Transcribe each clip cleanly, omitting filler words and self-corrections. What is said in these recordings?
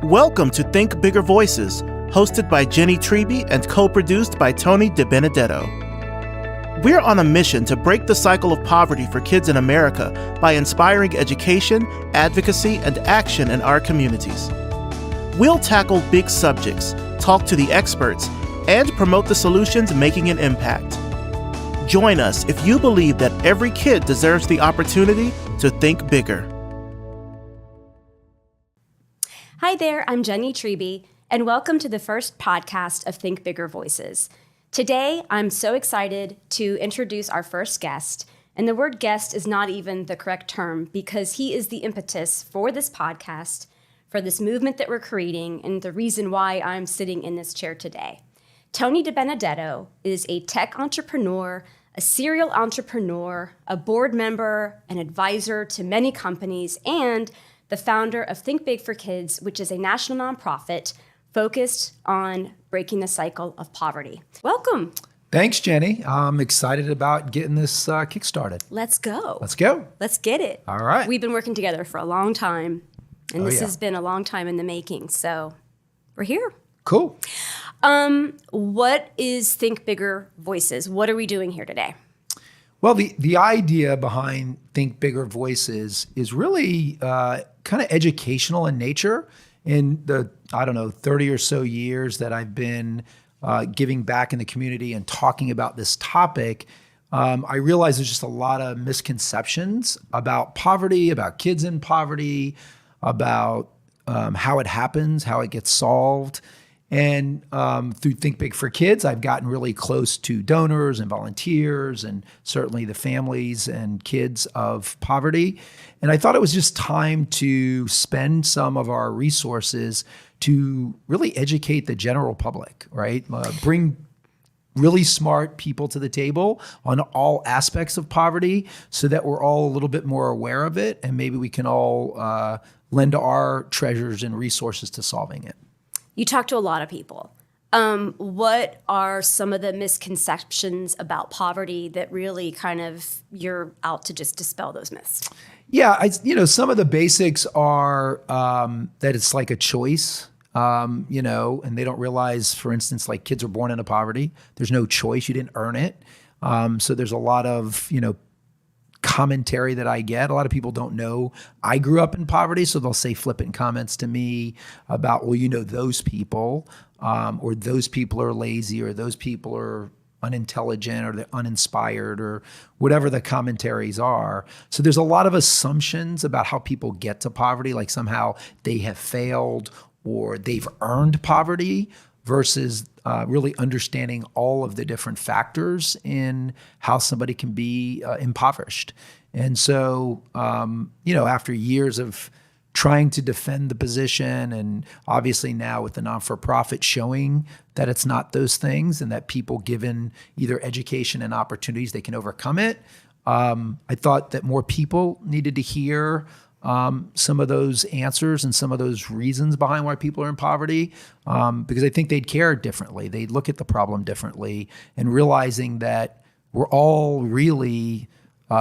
Welcome to Think Bigger Voices, hosted by Jennie Treby and co-produced by Tony DiBenedetto. We're on a mission to break the cycle of poverty for kids in America by inspiring education, advocacy, and action in our communities. We'll tackle big subjects, talk to the experts, and promote the solutions making an impact. Join us if you believe that every kid deserves the opportunity to think bigger. Hi there, I'm Jennie Treby, and welcome to the first podcast of Think Bigger Voices. Today, I'm so excited to introduce our first guest, and the word guest is not even the correct term because he is the impetus for this podcast, for this movement that we're creating, and the reason why I'm sitting in this chair today. Tony DiBenedetto is a tech entrepreneur, a serial entrepreneur, a board member, an advisor to many companies, and the founder of Think Big for Kids, which is a national nonprofit focused on breaking the cycle of poverty. Welcome. Thanks, Jenny. I'm excited about getting this kickstarted. Let's go. Let's go. Let's get it. All right. We've been working together for a long time, and this has been a long time in the making, so we're here. Cool. What is Think Bigger Voices? What are we doing here today? Well, the idea behind Think Bigger Voices is really kind of educational in nature. In the, 30 or so years that I've been giving back in the community and talking about this topic, I realize there's just a lot of misconceptions about poverty, about kids in poverty, about how it happens, how it gets solved. And through Think Big for Kids, I've gotten really close to donors and volunteers and certainly the families and kids of poverty. And I thought it was just time to spend some of our resources to really educate the general public, right? Bring really smart people to the table on all aspects of poverty so that we're all a little bit more aware of it, and maybe we can all lend our treasures and resources to solving it. You talk to a lot of people. What are some of the misconceptions about poverty that really kind of you're out to just dispel those myths? Yeah, some of the basics are that it's like a choice, and they don't realize, for instance, like kids are born into poverty. There's no choice. You didn't earn it. So there's a lot of, commentary that I get. A lot of people don't know I grew up in poverty, so they'll say flippant comments to me about, well, those people, or those people are lazy, or those people are unintelligent, or they're uninspired, or whatever the commentaries are. So there's a lot of assumptions about how people get to poverty, like somehow they have failed or they've earned poverty, versus really understanding all of the different factors in how somebody can be impoverished. And so, after years of trying to defend the position, and obviously now with the non-for-profit showing that it's not those things and that people given either education and opportunities, they can overcome it, I thought that more people needed to hear some of those answers and some of those reasons behind why people are in poverty, because I think they'd care differently. They'd look at the problem differently, and realizing that we're all really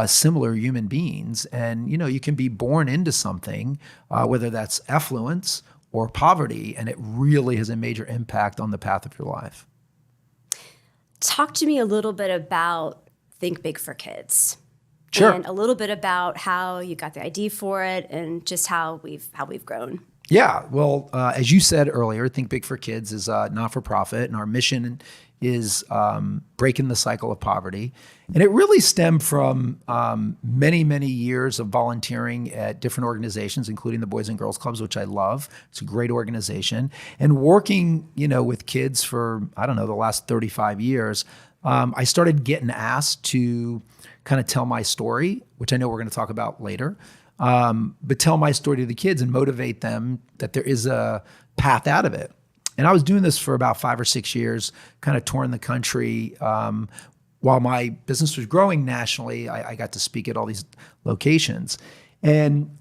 similar human beings. And, you can be born into something, whether that's affluence or poverty, and it really has a major impact on the path of your life. Talk to me a little bit about Think Big for Kids. Sure. And a little bit about how you got the idea for it and just how we've grown. Yeah, well, as you said earlier, Think Big for Kids is not-for-profit, and our mission is breaking the cycle of poverty. And it really stemmed from many, many years of volunteering at different organizations, including the Boys and Girls Clubs, which I love. It's a great organization. And working, with kids for, the last 35 years, I started getting asked to kind of tell my story, which I know we're going to talk about later, but tell my story to the kids and motivate them that there is a path out of it. And I was doing this for about 5 or 6 years, kind of touring the country. While my business was growing nationally, I got to speak at all these locations. And,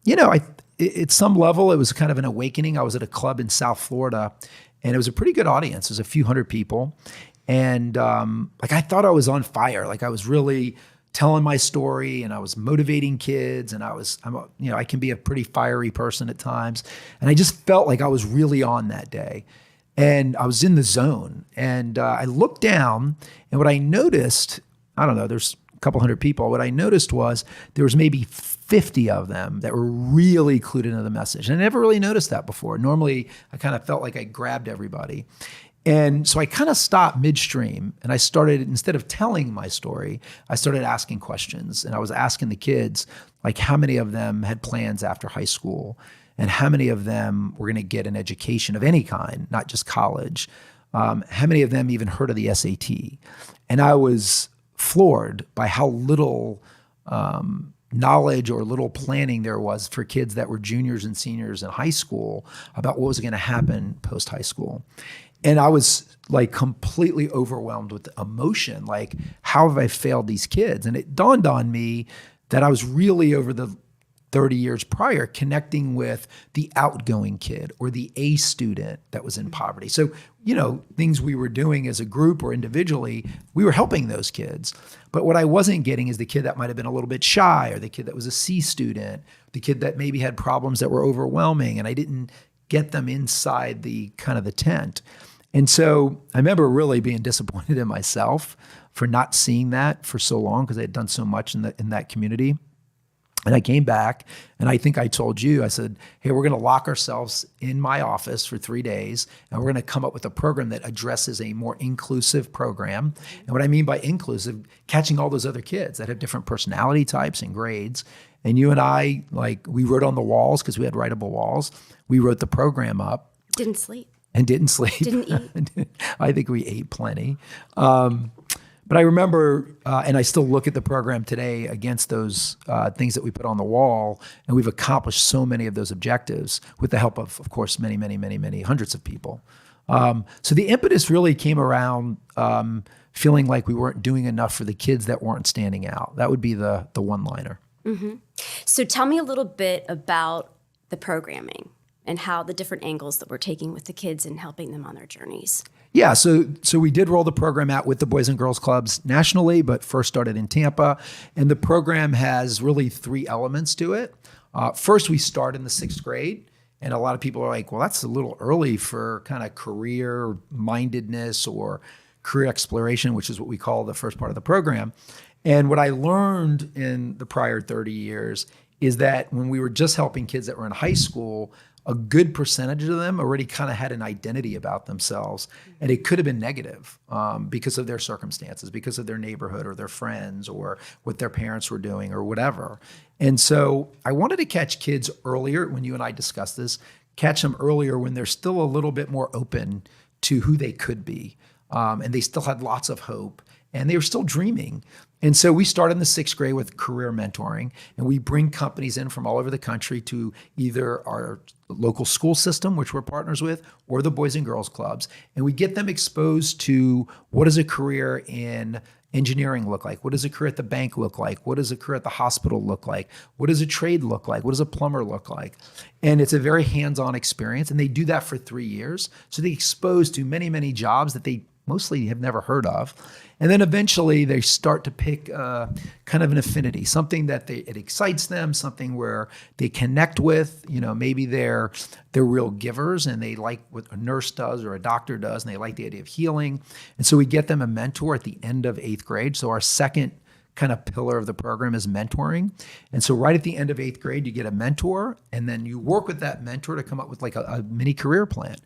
at some level, it was kind of an awakening. I was at a club in South Florida, and it was a pretty good audience. It was a few hundred people. And I thought I was on fire. Like I was really telling my story, and I was motivating kids, and I can be a pretty fiery person at times. And I just felt like I was really on that day. And I was in the zone. And I looked down, and what I noticed, I don't know, there's a couple hundred people. What I noticed was there was maybe 50 of them that were really clued into the message. And I never really noticed that before. Normally, I kind of felt like I grabbed everybody. And so I kind of stopped midstream, and I started, instead of telling my story, I started asking questions. And I was asking the kids, like, how many of them had plans after high school, and how many of them were going to get an education of any kind, not just college. How many of them even heard of the SAT? And I was floored by how little knowledge or little planning there was for kids that were juniors and seniors in high school about what was going to happen post high school. And I was like completely overwhelmed with emotion. Like, how have I failed these kids? And it dawned on me that I was really, over the 30 years prior, connecting with the outgoing kid or the A student that was in poverty. So, things we were doing as a group or individually, we were helping those kids. But what I wasn't getting is the kid that might have been a little bit shy, or the kid that was a C student, the kid that maybe had problems that were overwhelming, and I didn't get them inside the kind of the tent. And so I remember really being disappointed in myself for not seeing that for so long, because I had done so much in that community. And I came back, and I think I told you, I said, hey, we're going to lock ourselves in my office for 3 days, and we're going to come up with a program that addresses a more inclusive program. And what I mean by inclusive, catching all those other kids that have different personality types and grades. And you and I, we wrote on the walls, because we had writable walls. We wrote the program up. Didn't sleep. And didn't sleep. Didn't eat. I think we ate plenty. But I remember, and I still look at the program today against those things that we put on the wall, and we've accomplished so many of those objectives with the help of course, many, many, many, many hundreds of people. So the impetus really came around feeling like we weren't doing enough for the kids that weren't standing out. That would be the one-liner. Mm-hmm. So tell me a little bit about the programming and how the different angles that we're taking with the kids and helping them on their journeys. Yeah, so we did roll the program out with the Boys and Girls Clubs nationally, but first started in Tampa. And the program has really 3 elements to it. First, we start in the 6th grade. And a lot of people are like, well, that's a little early for kind of career mindedness or career exploration, which is what we call the first part of the program. And what I learned in the prior 30 years is that when we were just helping kids that were in high school, a good percentage of them already kind of had an identity about themselves. And it could have been negative because of their circumstances, because of their neighborhood or their friends or what their parents were doing or whatever. And so I wanted to catch kids earlier, when you and I discussed this, catch them earlier when they're still a little bit more open to who they could be. And they still had lots of hope, and they were still dreaming. And so we started in the 6th grade with career mentoring, and we bring companies in from all over the country to either our local school system, which we're partners with, or the Boys and Girls Clubs. And we get them exposed to what does a career in engineering look like? What does a career at the bank look like? What does a career at the hospital look like? What does a trade look like? What does a plumber look like? And it's a very hands-on experience, and they do that for 3 years. So they're exposed to many, many jobs that they mostly have never heard of. And then eventually they start to pick kind of an affinity, something that it excites them, something where they connect with. Maybe they're real givers and they like what a nurse does or a doctor does, and they like the idea of healing. And so we get them a mentor at the end of 8th grade. So our second kind of pillar of the program is mentoring. And so right at the end of 8th grade, you get a mentor, and then you work with that mentor to come up with like a mini career plan.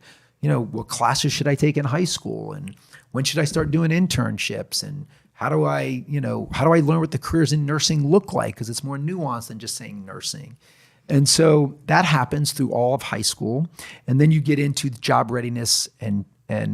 What classes should I take in high school, and when should I start doing internships, and how do I learn what the careers in nursing look like? Because it's more nuanced than just saying nursing. And so that happens through all of high school. And then you get into job readiness and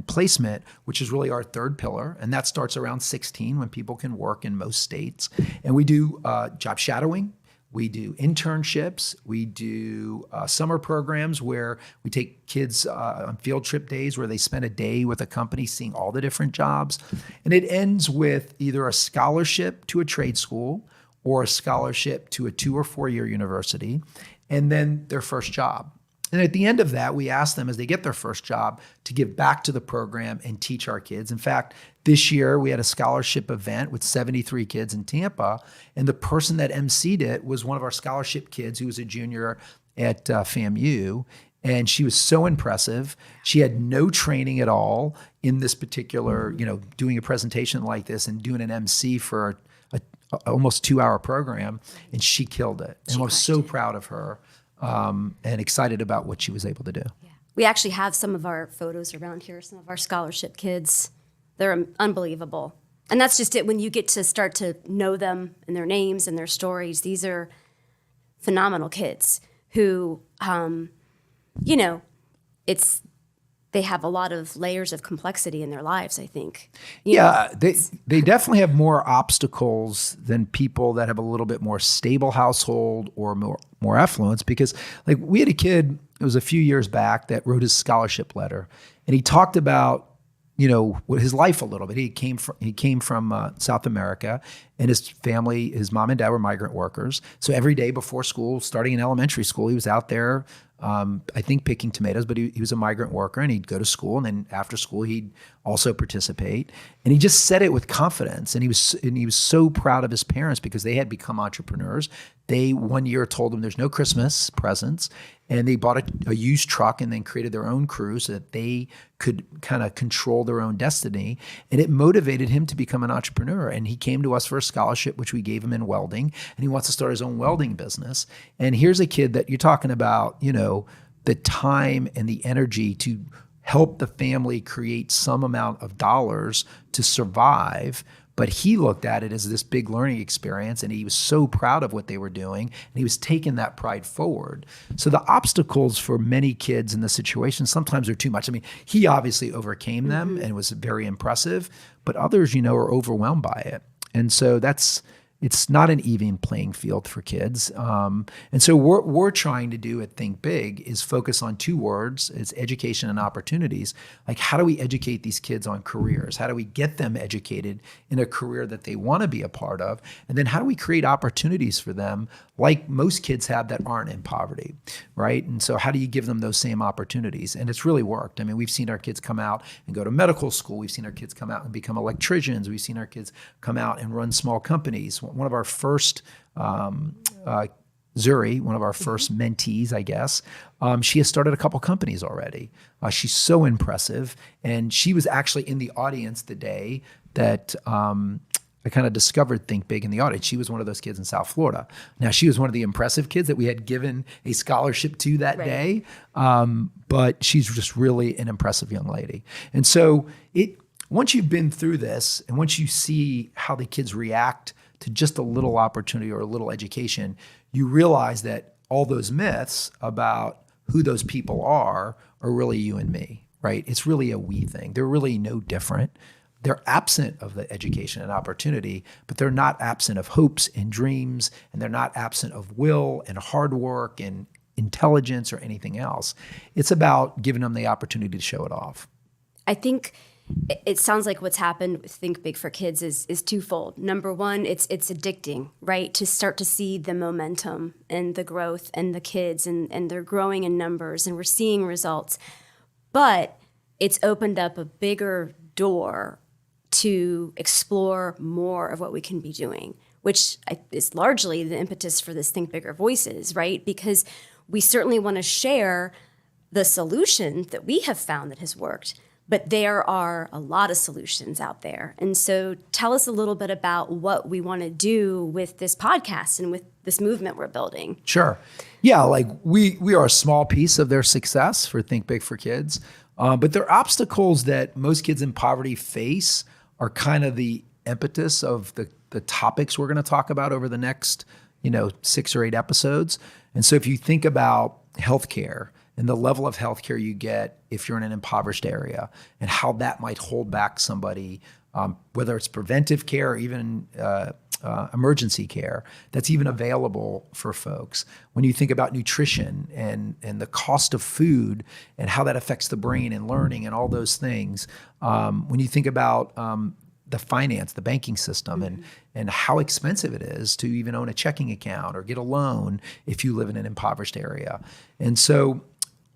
placement, which is really our 3rd pillar. And that starts around 16, when people can work in most states. And we do job shadowing. We do internships. We do summer programs where we take kids on field trip days where they spend a day with a company seeing all the different jobs. And it ends with either a scholarship to a trade school or a scholarship to a 2 or 4 year university, and then their first job. And at the end of that, we ask them as they get their first job to give back to the program and teach our kids. In fact, this year we had a scholarship event with 73 kids in Tampa. And the person that emceed it was one of our scholarship kids who was a junior at FAMU. And she was so impressive. She had no training at all in this particular, doing a presentation like this and doing an MC for a almost 2-hour program. And she killed it. And I was so proud of her. And excited about what she was able to do. Yeah. We actually have some of our photos around here, some of our scholarship kids. They're unbelievable. And that's just it. When you get to start to know them and their names and their stories, these are phenomenal kids who, they have a lot of layers of complexity in their lives, I think. They definitely have more obstacles than people that have a little bit more stable household or more affluence, because like we had a kid, it was a few years back, that wrote his scholarship letter, and he talked about his life a little bit. He came from South America, and his family, his mom and dad were migrant workers. So every day before school, starting in elementary school, he was out there, I think picking tomatoes, but he was a migrant worker, and he'd go to school, and then after school he'd also participate. And he just said it with confidence, and he was so proud of his parents because they had become entrepreneurs. They one year told him there's no Christmas presents, and they bought a used truck and then created their own crew so that they could kind of control their own destiny. And it motivated him to become an entrepreneur. And he came to us for a scholarship, which we gave him in welding, and he wants to start his own welding business. And here's a kid that you're talking about, the time and the energy to help the family create some amount of dollars to survive. But he looked at it as this big learning experience, and he was so proud of what they were doing, and he was taking that pride forward. So the obstacles for many kids in this situation sometimes are too much. I mean, he obviously overcame them and was very impressive, but others, are overwhelmed by it. And so it's not an even playing field for kids. And so what we're trying to do at Think Big is focus on 2 words. It's education and opportunities. Like, how do we educate these kids on careers? How do we get them educated in a career that they want to be a part of? And then how do we create opportunities for them like most kids have that aren't in poverty, right? And so how do you give them those same opportunities? And it's really worked. I mean, we've seen our kids come out and go to medical school. We've seen our kids come out and become electricians. We've seen our kids come out and run small companies. One of our first, Zuri, one of our first mentees, I guess, she has started a couple companies already. She's so impressive. And she was actually in the audience the day that I kind of discovered Think Big in the audience. She was one of those kids in South Florida. Now, she was one of the impressive kids that we had given a scholarship to that day. But she's just really an impressive young lady. And so once you've been through this, and once you see how the kids react to just a little opportunity or a little education, you realize that all those myths about who those people are really you and me, right? It's really a we thing. They're really no different. They're absent of the education and opportunity, but they're not absent of hopes and dreams, and they're not absent of will and hard work and intelligence or anything else. It's about giving them the opportunity to show it off. I think it sounds like what's happened with Think Big for Kids is twofold. Number one, it's addicting, right? To start to see the momentum and the growth and the kids and they're growing in numbers and we're seeing results. But it's opened up a bigger door to explore more of what we can be doing, which is largely the impetus for this Think Bigger Voices, right? Because we certainly want to share the solution that we have found that has worked, but there are a lot of solutions out there. And so tell us a little bit about what we want to do with this podcast and with this movement we're building. Sure. Yeah, like we are a small piece of their success for Think Big for Kids, but there are obstacles that most kids in poverty face are kind of the impetus of the topics we're going to talk about over the next, 6 or 8 episodes. And so if you think about healthcare and the level of healthcare you get if you're in an impoverished area and how that might hold back somebody, whether it's preventive care or even emergency care that's even available for folks. When you think about nutrition and the cost of food and how that affects the brain and learning and all those things, when you think about the finance, the banking system, and how expensive it is to even own a checking account or get a loan if you live in an impoverished area. And so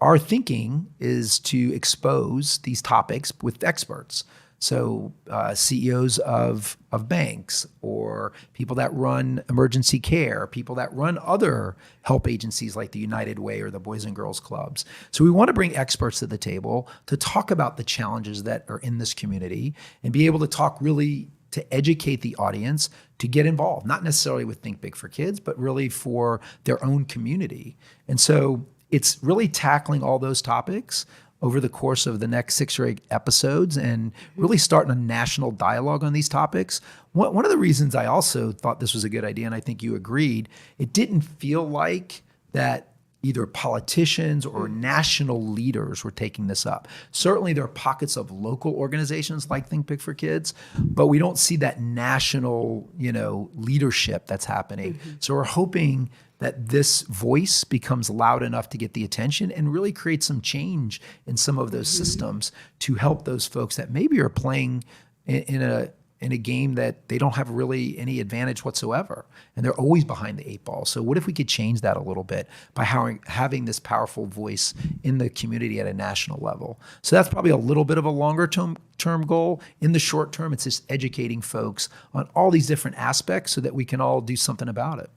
our thinking is to expose these topics with experts. So CEOs of banks, or people that run emergency care, people that run other help agencies like the United Way or the Boys and Girls Clubs. So we want to bring experts to the table to talk about the challenges that are in this community and be able to talk really to educate the audience to get involved, not necessarily with Think Big for Kids, but really for their own community. And so it's really tackling all those topics over the course of the next 6 or 8 episodes and really starting a national dialogue on these topics. One of the reasons I also thought this was a good idea, and I think you agreed, it didn't feel like that either politicians or national leaders were taking this up. Certainly there are pockets of local organizations like Think Big for Kids, but we don't see that national, leadership that's happening. So we're hoping that this voice becomes loud enough to get the attention and really create some change in some of those systems to help those folks that maybe are playing in a game that they don't have really any advantage whatsoever, and they're always behind the 8 ball. So what if we could change that a little bit by having this powerful voice in the community at a national level? So that's probably a little bit of a longer term goal. In the short term, it's just educating folks on all these different aspects so that we can all do something about it.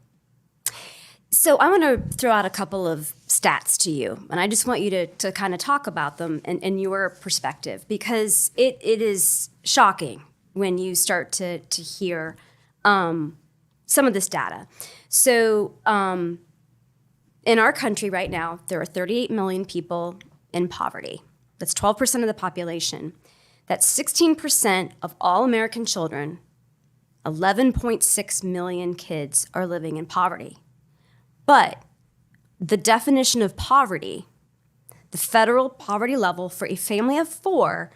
So I want to throw out a couple of stats to you, and I just want you to kind of talk about them and your perspective, because it is shocking when you start to hear some of this data. So in our country right now, there are 38 million people in poverty. That's 12% of the population. That's 16% of all American children. 11.6 million kids are living in poverty. But the definition of poverty, the federal poverty level for a family of 4,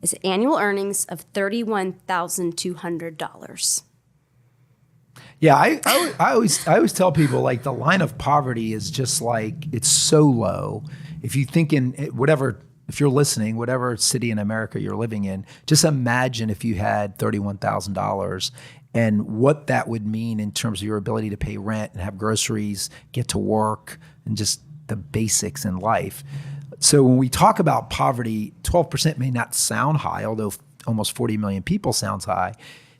is annual earnings of $31,200. Yeah, I always tell people, like, the line of poverty is just like, it's so low. If you think if you're listening, whatever city in America you're living in, just imagine if you had $31,000 and what that would mean in terms of your ability to pay rent and have groceries, get to work, and just the basics in life. So when we talk about poverty, 12% may not sound high, although almost 40 million people sounds high.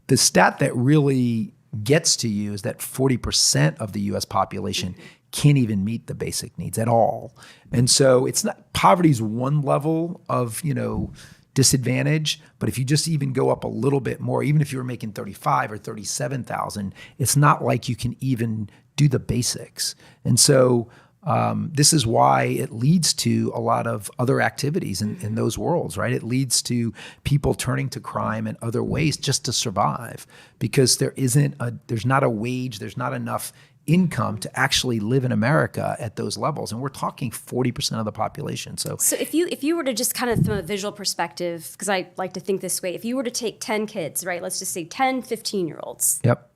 The stat that really gets to you is that 40% of the US population can't even meet the basic needs at all. And so it's not, poverty's one level of, disadvantage, but if you just even go up a little bit more, even if you were making 35 or 37,000, it's not like you can even do the basics. And so this is why it leads to a lot of other activities in those worlds, right? It leads to people turning to crime and other ways just to survive, because there's not a wage, there's not enough income to actually live in America at those levels. And we're talking 40% of the population. So if you were to just kind of, from a visual perspective, because I like to think this way, if you were to take 10 kids, right, let's just say 10, 15-year-olds. Yep.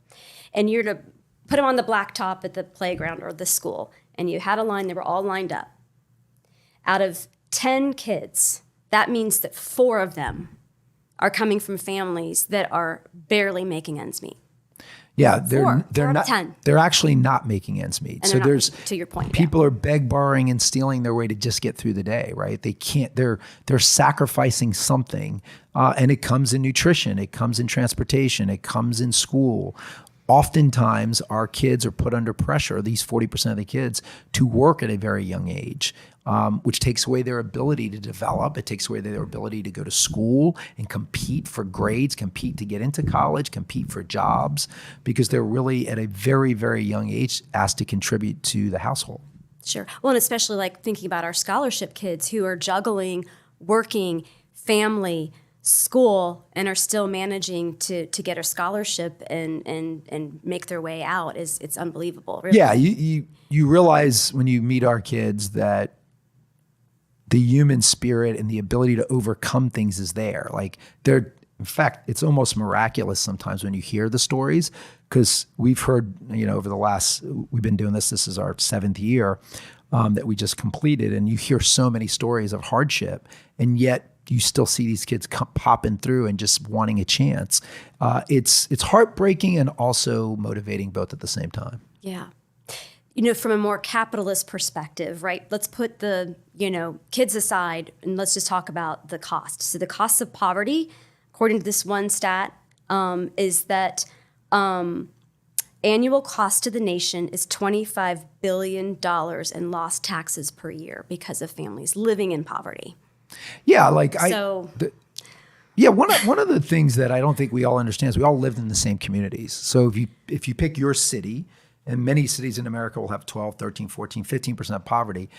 And you're to put them on the blacktop at the playground or the school, and you had a line, they were all lined up. Out of 10 kids, that means that 4 of them are coming from families that are barely making ends meet. Yeah, they're not. 10. They're actually not making ends meet. And so there's, to your point, people are borrowing and stealing their way to just get through the day, right? They can't. They're sacrificing something, and it comes in nutrition, it comes in transportation, it comes in school. Oftentimes, our kids are put under pressure, these 40% of the kids, to work at a very young age, which takes away their ability to develop. It takes away their ability to go to school and compete for grades, compete to get into college, compete for jobs, because they're really at a very, very young age asked to contribute to the household. Sure. Well, and especially like thinking about our scholarship kids who are juggling, working, family, school, and are still managing to get a scholarship and make their way out. It's unbelievable. Really. Yeah, you realize when you meet our kids that the human spirit and the ability to overcome things is there. Like, in fact, it's almost miraculous sometimes when you hear the stories, because we've heard, over the last, we've been doing this is our 7th year that we just completed, and you hear so many stories of hardship, and yet you still see these kids popping through and just wanting a chance. It's heartbreaking and also motivating both at the same time. Yeah. from a more capitalist perspective, right? Let's put the, kids aside and let's just talk about the cost. So the cost of poverty, according to this one stat, is that annual cost to the nation is $25 billion in lost taxes per year because of families living in poverty. Yeah, one of the things that I don't think we all understand is we all lived in the same communities. So if you pick your city, and many cities in America will have 12, 13, 14, 15% poverty,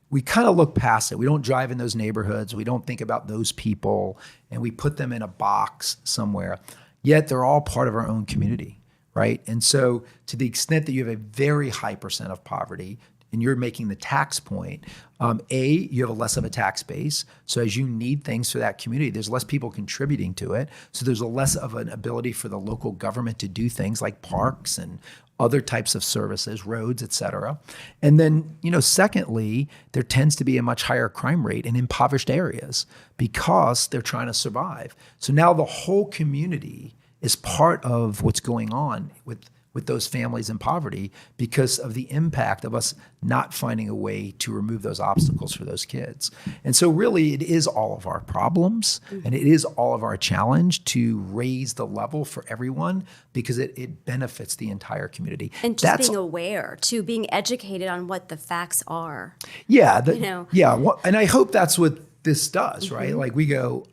we kind of look past it. We don't drive in those neighborhoods. We don't think about those people, and we put them in a box somewhere. Yet they're all part of our own community, right? And so to the extent that you have a very high percent of poverty, and you're making the tax point, you have a less of a tax base. So as you need things for that community, there's less people contributing to it. So there's a less of an ability for the local government to do things like parks and other types of services, roads, et cetera. And then, secondly, there tends to be a much higher crime rate in impoverished areas because they're trying to survive. So now the whole community is part of what's going on with those families in poverty because of the impact of us not finding a way to remove those obstacles for those kids. And so really it is all of our problems and it is all of our challenge to raise the level for everyone because it benefits the entire community. And just being aware, to being educated on what the facts are. Yeah. And I hope that's what this does, right? Like we go,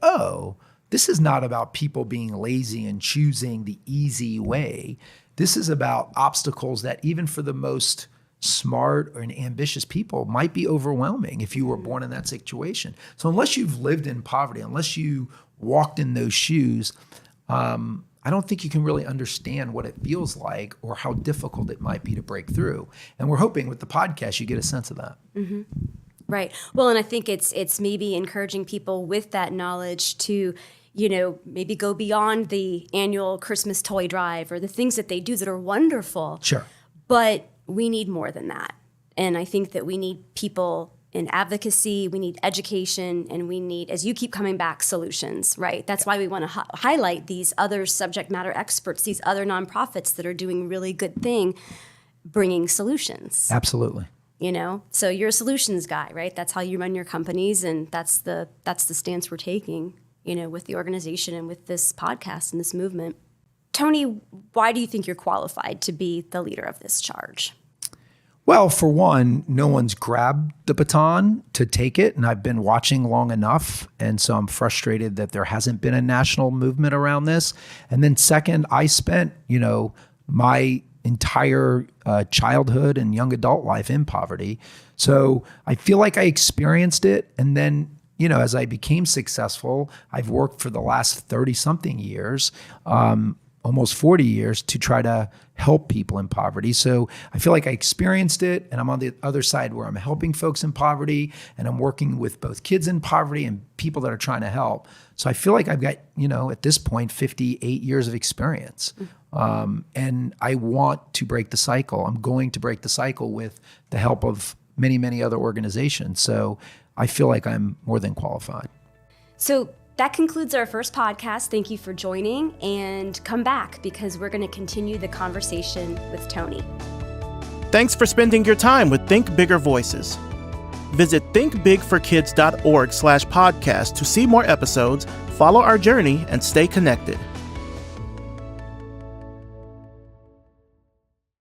this is not about people being lazy and choosing the easy way. This is about obstacles that even for the most smart and ambitious people might be overwhelming if you were born in that situation. So unless you've lived in poverty, unless you walked in those shoes, I don't think you can really understand what it feels like or how difficult it might be to break through. And we're hoping with the podcast you get a sense of that. Mm-hmm. Right. Well, and I think it's maybe encouraging people with that knowledge to maybe go beyond the annual Christmas toy drive or the things that they do that are wonderful. Sure. But we need more than that. And I think that we need people in advocacy, we need education, and we need, as you keep coming back, solutions, right? That's why we want to highlight these other subject matter experts, these other nonprofits that are doing really good thing, bringing solutions. Absolutely. So you're a solutions guy, right? That's how you run your companies, and that's the stance we're taking, with the organization and with this podcast and this movement. Tony, why do you think you're qualified to be the leader of this charge? Well, for one, no one's grabbed the baton to take it, and I've been watching long enough, and so I'm frustrated that there hasn't been a national movement around this. And then second, I spent, my entire childhood and young adult life in poverty. So I feel like I experienced it, and then as I became successful, I've worked for the last 30-something years, almost 40 years, to try to help people in poverty. So I feel like I experienced it, and I'm on the other side where I'm helping folks in poverty, and I'm working with both kids in poverty and people that are trying to help. So I feel like I've got, at this point, 58 years of experience. And I want to break the cycle. I'm going to break the cycle with the help of many, many other organizations. So I feel like I'm more than qualified. So that concludes our first podcast. Thank you for joining, and come back because we're going to continue the conversation with Tony. Thanks for spending your time with Think Bigger Voices. Visit thinkbigforkids.org/podcast to see more episodes, follow our journey, and stay connected.